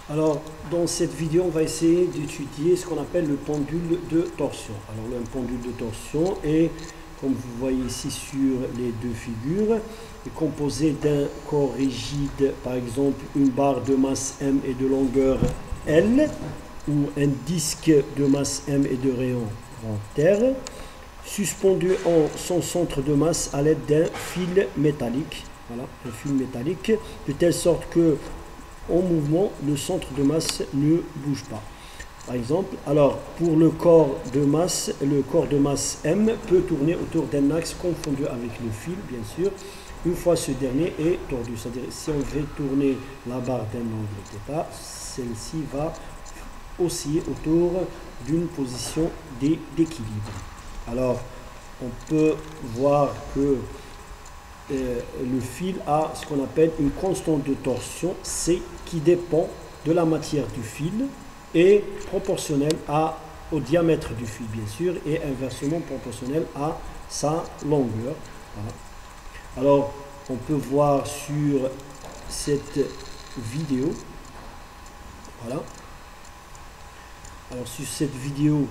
Alors, dans cette vidéo, on va essayer d'étudier ce qu'on appelle le pendule de torsion. Alors, le pendule de torsion est, comme vous voyez ici sur les deux figures, est composé d'un corps rigide, par exemple une barre de masse M et de longueur L, ou un disque de masse M et de rayon R, suspendu en son centre de masse à l'aide d'un fil métallique. Voilà, un fil métallique, de telle sorte que en mouvement, le centre de masse ne bouge pas. Par exemple, alors pour le corps de masse M peut tourner autour d'un axe confondu avec le fil, bien sûr, une fois ce dernier est tordu. C'est-à-dire, si on veut tourner la barre d'un angle θ, celle-ci va osciller autour d'une position d'équilibre. Alors, on peut voir que le fil a ce qu'on appelle une constante de torsion C qui dépend de la matière du fil et proportionnelle au diamètre du fil bien sûr et inversement proportionnelle à sa longueur. Voilà. Alors on peut voir sur cette vidéo, voilà, alors sur cette vidéo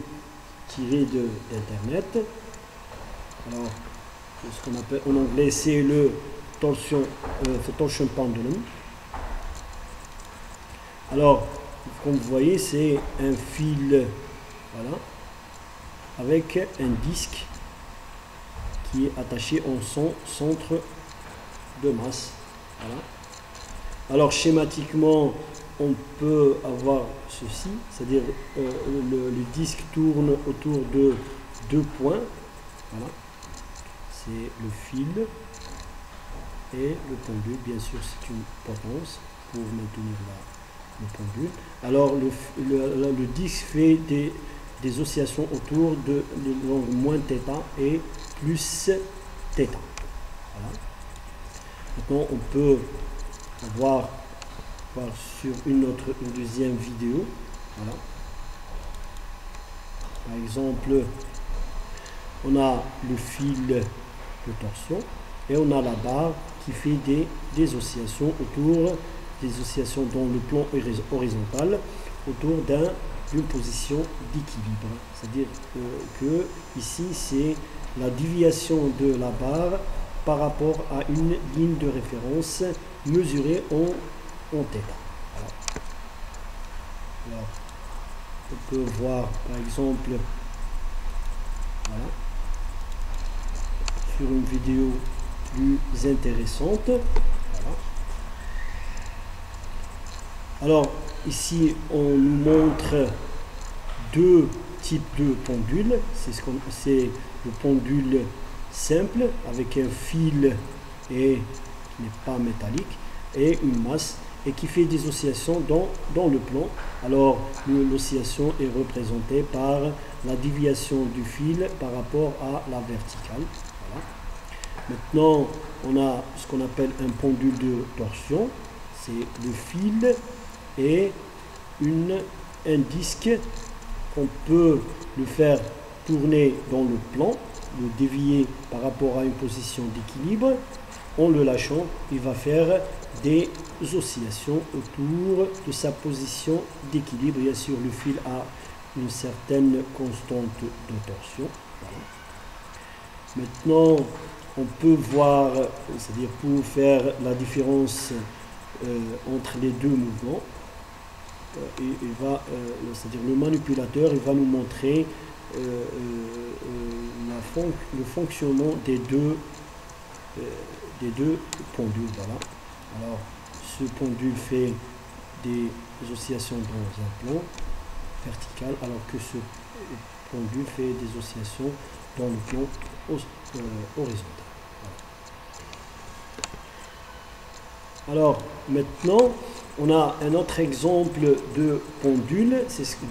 tirée d'internet, alors ce qu'on appelle en anglais, c'est le torsion pendulum. Alors, comme vous voyez, c'est un fil, voilà, avec un disque qui est attaché en son centre de masse. Voilà. Alors, schématiquement, on peut avoir ceci, c'est-à-dire le disque tourne autour de deux points. Voilà. C'est le fil et le pendule, bien sûr c'est une potence pour maintenir le pendule. Alors le disque fait des oscillations autour de l'angle moins θ et plus θ. Voilà. Maintenant on peut voir sur une deuxième vidéo. Voilà. Par exemple, on a le fil de torsion et on a la barre qui fait des oscillations dans le plan horizontal autour d'une position d'équilibre. C'est-à-dire que ici c'est la déviation de la barre par rapport à une ligne de référence mesurée en θ. Voilà. Alors, on peut voir par exemple, voilà, sur une vidéo plus intéressante. Voilà. Alors ici on nous montre deux types de pendules. C'est le pendule simple avec un fil et qui n'est pas métallique et une masse et qui fait des oscillations dans le plan. Alors l'oscillation est représentée par la déviation du fil par rapport à la verticale. Voilà. Maintenant, on a ce qu'on appelle un pendule de torsion. C'est le fil et un disque qu'on peut le faire tourner dans le plan, le dévier par rapport à une position d'équilibre. En le lâchant, il va faire des oscillations autour de sa position d'équilibre. Bien sûr, le fil a une certaine constante de torsion. Voilà. Maintenant, on peut voir, c'est-à-dire pour faire la différence entre les deux mouvements, c'est-à-dire le manipulateur, il va nous montrer le fonctionnement des deux pendules. Voilà. Alors, ce pendule fait des oscillations dans un plan vertical, alors que ce pendule fait des oscillations dans le plan horizontal. Voilà. Alors, maintenant, on a un autre exemple de pendule,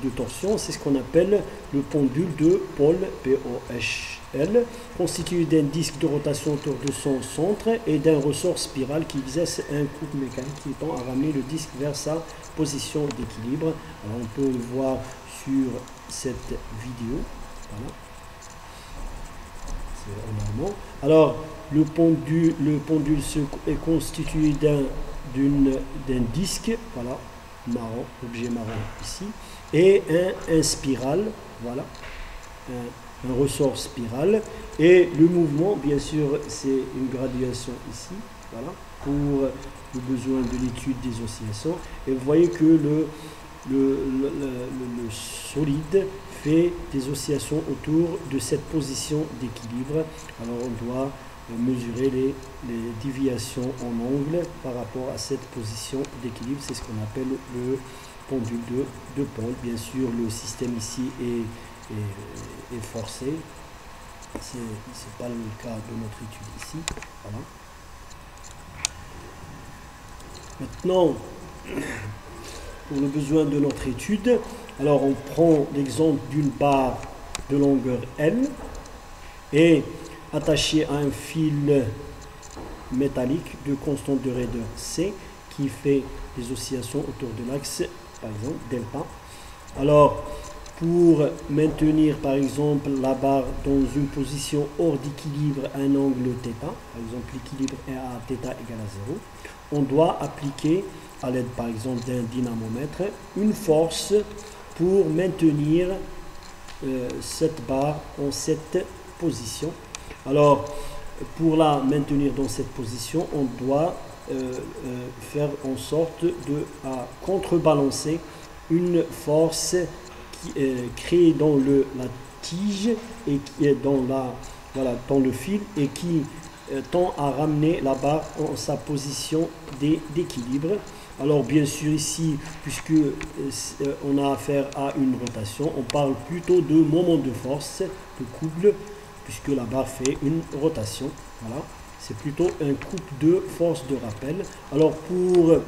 de torsion, c'est ce qu'on appelle le pendule de Paul, P-O-H-L, constitué d'un disque de rotation autour de son centre et d'un ressort spiral qui exerce un couple mécanique qui tend à ramener le disque vers sa position d'équilibre. Alors on peut le voir sur cette vidéo. Voilà. C'est en allemand. Alors le pendule est constitué d'un disque, voilà, marron, objet marron ici, et un spiral, voilà, un ressort spiral, et le mouvement, bien sûr, c'est une graduation ici, voilà, pour le besoin de l'étude des oscillations. Et vous voyez que le solide fait des oscillations autour de cette position d'équilibre. Alors on doit mesurer les déviations en angle par rapport à cette position d'équilibre. C'est ce qu'on appelle le pendule de pôle. Bien sûr, le système ici est forcé. Ce n'est pas le cas de notre étude ici. Voilà. Maintenant, pour le besoin de notre étude, alors on prend l'exemple d'une barre de longueur L et attachée à un fil métallique de constante de raideur C qui fait des oscillations autour de l'axe, par exemple, delta. Alors, pour maintenir par exemple la barre dans une position hors d'équilibre à un angle θ, par exemple l'équilibre est à θ égale à 0, on doit appliquer à l'aide par exemple d'un dynamomètre une force pour maintenir cette barre en cette position. Alors pour la maintenir dans cette position, on doit faire en sorte de contrebalancer une force créée dans la tige et qui est dans le fil et qui tend à ramener la barre en sa position d'équilibre. Alors bien sûr ici, puisque on a affaire à une rotation, on parle plutôt de moment de force, de couple, puisque la barre fait une rotation. Voilà, c'est plutôt un couple de force de rappel. Alors pour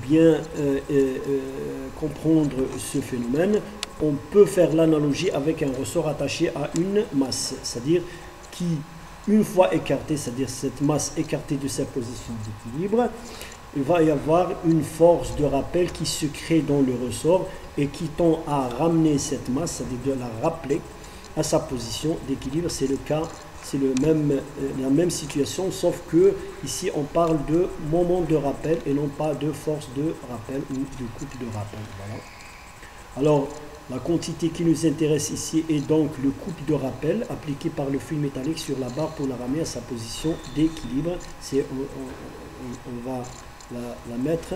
bien comprendre ce phénomène, on peut faire l'analogie avec un ressort attaché à une masse, c'est-à-dire qui, une fois écartée, c'est-à-dire cette masse écartée de sa position d'équilibre, il va y avoir une force de rappel qui se crée dans le ressort et qui tend à ramener cette masse, c'est-à-dire de la rappeler à sa position d'équilibre. C'est le cas, c'est la même situation, sauf que ici on parle de moment de rappel et non pas de force de rappel ou de couple de rappel. Voilà. Alors la quantité qui nous intéresse ici est donc le couple de rappel appliqué par le fil métallique sur la barre pour la ramener à sa position d'équilibre. On va la mettre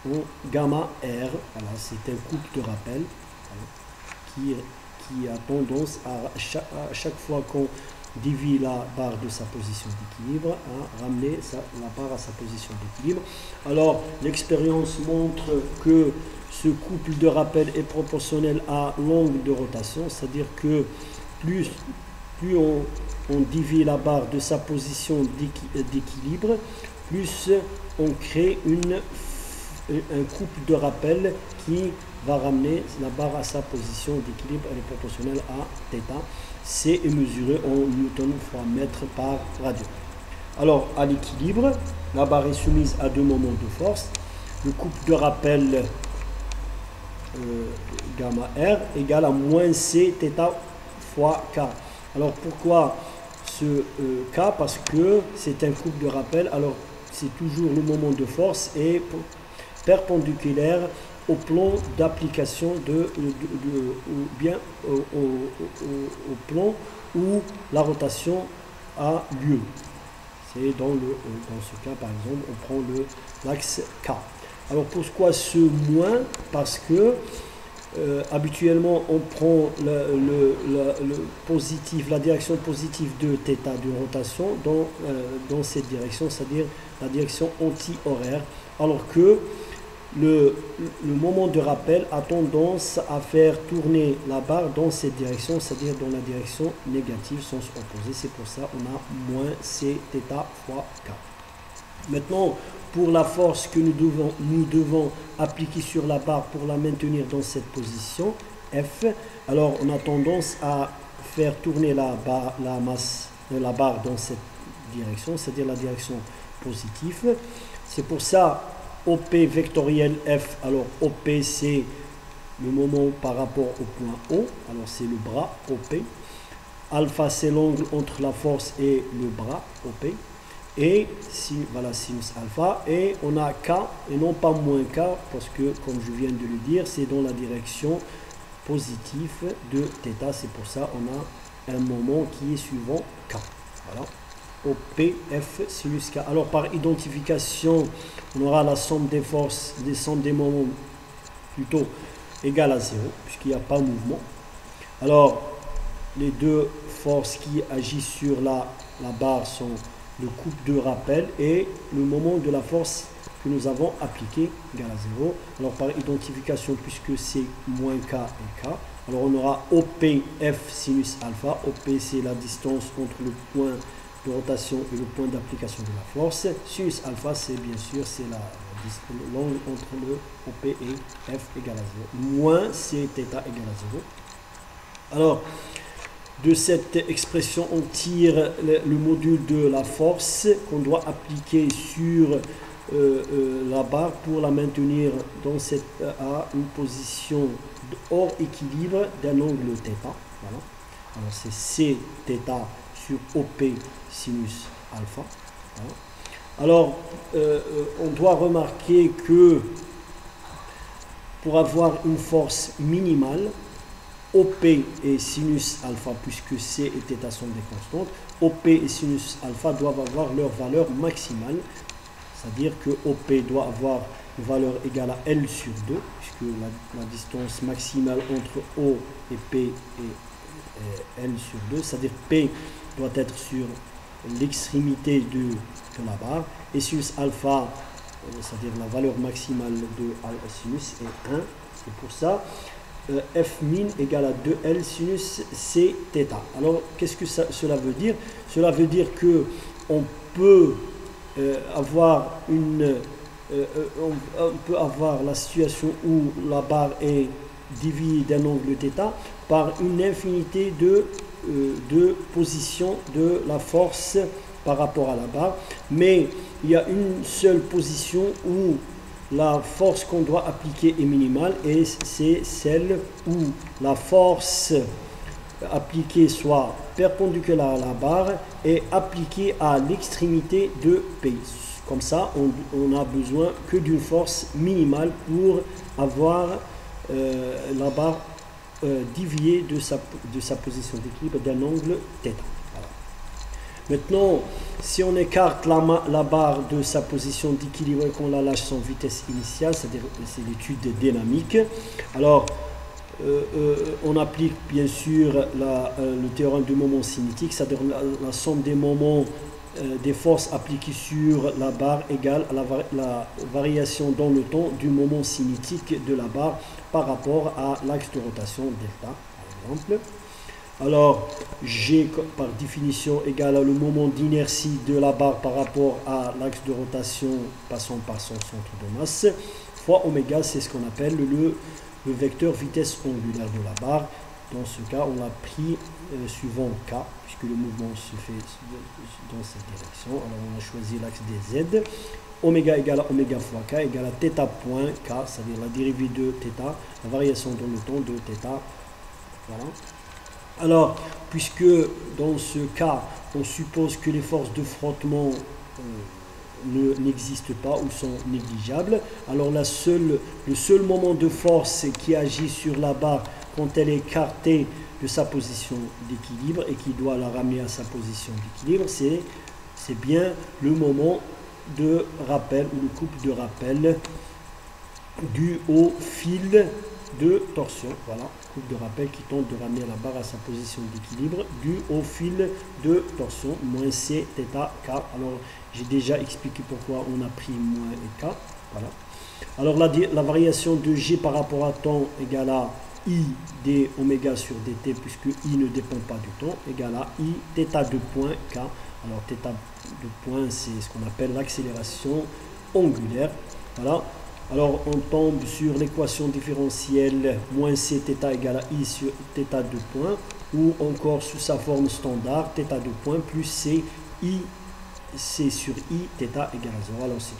en gamma R. Voilà, c'est un couple de rappel, voilà, qui a tendance à chaque fois qu'on dévie la barre de sa position d'équilibre à ramener la barre à sa position d'équilibre. Alors l'expérience montre que ce couple de rappel est proportionnel à l'angle de rotation, c'est-à-dire que plus on dévie la barre de sa position d'équilibre, plus on crée un couple de rappel qui va ramener la barre à sa position d'équilibre. Elle est proportionnelle à θ. C est mesuré en newton fois mètre par radio. Alors à l'équilibre, la barre est soumise à deux moments de force. Le couple de rappel gamma R égale à moins C θ fois K. Alors pourquoi ce K? Parce que c'est un couple de rappel. Alors c'est toujours le moment de force est perpendiculaire au plan d'application ou bien au plan où la rotation a lieu. C'est dans ce cas par exemple, on prend l'axe K. Alors pourquoi ce moins? Parce que habituellement on prend le positif, la direction positive de θ de rotation dans cette direction, c'est-à-dire la direction anti-horaire, alors que le moment de rappel a tendance à faire tourner la barre dans cette direction, c'est-à-dire dans la direction négative, sens opposé. C'est pour ça qu'on a moins C θ fois K. Maintenant, pour la force que nous devons appliquer sur la barre pour la maintenir dans cette position, F, alors on a tendance à faire tourner la barre dans cette direction, c'est-à-dire la direction positive. C'est pour ça OP vectoriel F, alors OP c'est le moment par rapport au point O, alors c'est le bras OP. Alpha c'est l'angle entre la force et le bras OP. et voilà sinus alpha, et on a k et non pas moins k, parce que comme je viens de le dire, c'est dans la direction positive de θ, c'est pour ça on a un moment qui est suivant k. Voilà, OPF sinus k. Alors par identification, on aura la somme des forces, des moments plutôt égale à 0, puisqu'il n'y a pas de mouvement. Alors les deux forces qui agissent sur la barre sont le couple de rappel et le moment de la force que nous avons appliqué égale à 0. Alors par identification, puisque c'est moins k et k, alors on aura OPF sinus alpha. OP c'est la distance entre le point de rotation et le point d'application de la force. Sinus alpha c'est bien sûr c'est l'angle entre le OP et F égale à 0. Moins c'est θ égale à 0. Alors de cette expression, on tire le module de la force qu'on doit appliquer sur la barre pour la maintenir dans à une position hors équilibre d'un angle θ. Voilà. Alors c'est C θ sur OP sinus alpha. Voilà. Alors on doit remarquer que pour avoir une force minimale, OP et sinus alpha, puisque C et θ sont des constantes, OP et sinus alpha doivent avoir leur valeur maximale, c'est-à-dire que OP doit avoir une valeur égale à L sur 2, puisque la distance maximale entre O et P est L sur 2, c'est-à-dire P doit être sur l'extrémité de la barre, et sinus alpha, c'est-à-dire la valeur maximale de sinus est 1, c'est pour ça. F min égale à 2L sinus C θ. Alors, qu'est-ce que cela veut dire? Cela veut dire que on peut avoir la situation où la barre est divisée d'un angle θ par une infinité de positions de la force par rapport à la barre, mais il y a une seule position où la force qu'on doit appliquer est minimale, et c'est celle où la force appliquée soit perpendiculaire à la barre et appliquée à l'extrémité de P. Comme ça, on n'a besoin que d'une force minimale pour avoir la barre déviée de sa position d'équilibre d'un angle θ. Voilà. Maintenant, si on écarte la barre de sa position d'équilibre et qu'on la lâche sans vitesse initiale, c'est-à-dire c'est l'étude dynamique, alors on applique bien sûr le théorème du moment cinétique, c'est-à-dire la somme des moments des forces appliquées sur la barre égale à la variation dans le temps du moment cinétique de la barre par rapport à l'axe de rotation delta, par exemple. Alors, G par définition égale à le moment d'inertie de la barre par rapport à l'axe de rotation passant par son centre de masse, fois oméga, c'est ce qu'on appelle le vecteur vitesse angulaire de la barre. Dans ce cas, on l'a pris suivant K, puisque le mouvement se fait dans cette direction. Alors, on a choisi l'axe des Z. Oméga égale à oméga fois K égale à θ point K, c'est-à-dire la dérivée de θ, la variation dans le temps de θ. Voilà. Alors, puisque dans ce cas, on suppose que les forces de frottement n'existent pas ou sont négligeables, alors le seul moment de force qui agit sur la barre quand elle est écartée de sa position d'équilibre et qui doit la ramener à sa position d'équilibre, c'est bien le moment de rappel ou le couple de rappel dû au fil de torsion. Voilà, couple de rappel qui tente de ramener la barre à sa position d'équilibre dû au fil de torsion, moins C, θ, K. Alors, j'ai déjà expliqué pourquoi on a pris moins et K. Voilà. Alors, la variation de G par rapport à temps égale à I d oméga sur dt, puisque I ne dépend pas du temps, égale à I θ de point K. Alors, θ de point, c'est ce qu'on appelle l'accélération angulaire. Voilà. Alors, on tombe sur l'équation différentielle moins c θ égale à i sur θ de point, ou encore sous sa forme standard, θ de point plus c sur i, θ égale à 0. Alors, c'est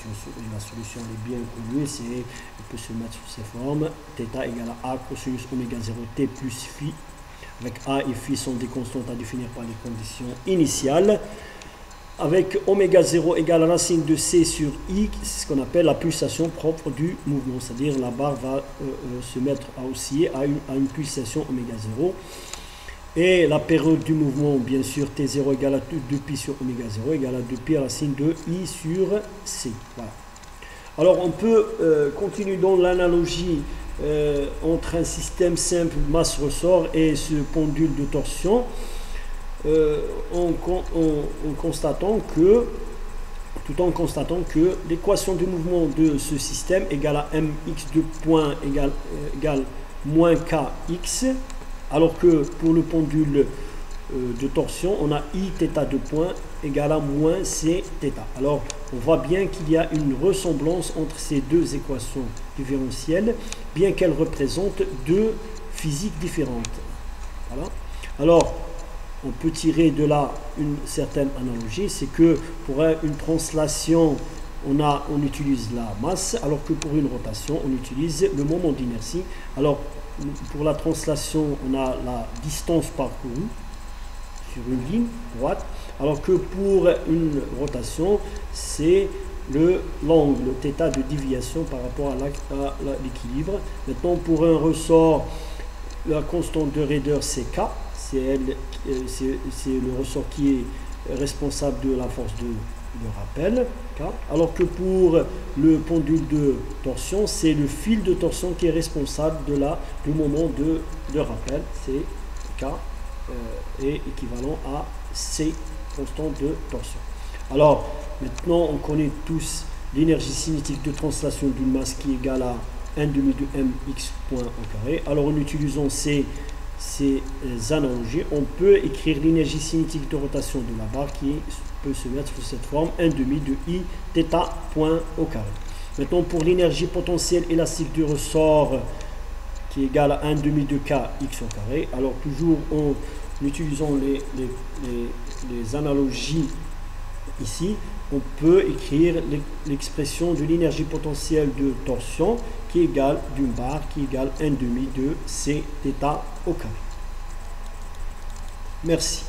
la solution elle est bien connue, on peut se mettre sous ces formes, θ égale à a cosinus oméga 0 t plus phi, avec a et phi sont des constantes à définir par les conditions initiales. avec oméga 0 égale racine de C sur I, c'est ce qu'on appelle la pulsation propre du mouvement, c'est-à-dire la barre va se mettre à osciller à une pulsation oméga 0. Et la période du mouvement, bien sûr, T0 égale à 2pi sur oméga 0 égale à 2pi racine de I sur C. Voilà. Alors on peut continuer dans l'analogie entre un système simple masse-ressort et ce pendule de torsion. En constatant que l'équation du mouvement de ce système égale à mx de point égale moins kx, alors que pour le pendule de torsion, on a i θ de point égale à moins c θ. Alors, on voit bien qu'il y a une ressemblance entre ces deux équations différentielles, bien qu'elles représentent deux physiques différentes. Voilà. Alors, on peut tirer de là une certaine analogie, c'est que pour une translation, on utilise la masse, alors que pour une rotation, on utilise le moment d'inertie. Alors, pour la translation, on a la distance parcourue sur une ligne droite, alors que pour une rotation, c'est l'angle θ de déviation par rapport à l'équilibre. Maintenant, pour un ressort, la constante de raideur, c'est K. C'est le ressort qui est responsable de la force de rappel, K. Alors que pour le pendule de torsion, c'est le fil de torsion qui est responsable du moment de rappel, c'est K, est équivalent à C, constante de torsion. Alors, maintenant, on connaît tous l'énergie cinétique de translation d'une masse qui est égale à 1/2 de mx point au carré. Alors, en utilisant ces analogies, on peut écrire l'énergie cinétique de rotation de la barre qui peut se mettre sous cette forme 1/2 de I θ point au carré. Maintenant, pour l'énergie potentielle élastique du ressort qui est égale à 1/2 de kx au carré, alors toujours en utilisant les analogies ici, on peut écrire l'expression de l'énergie potentielle de torsion qui est égale d'une barre qui est égale 1/2 de c θ au carré. Merci.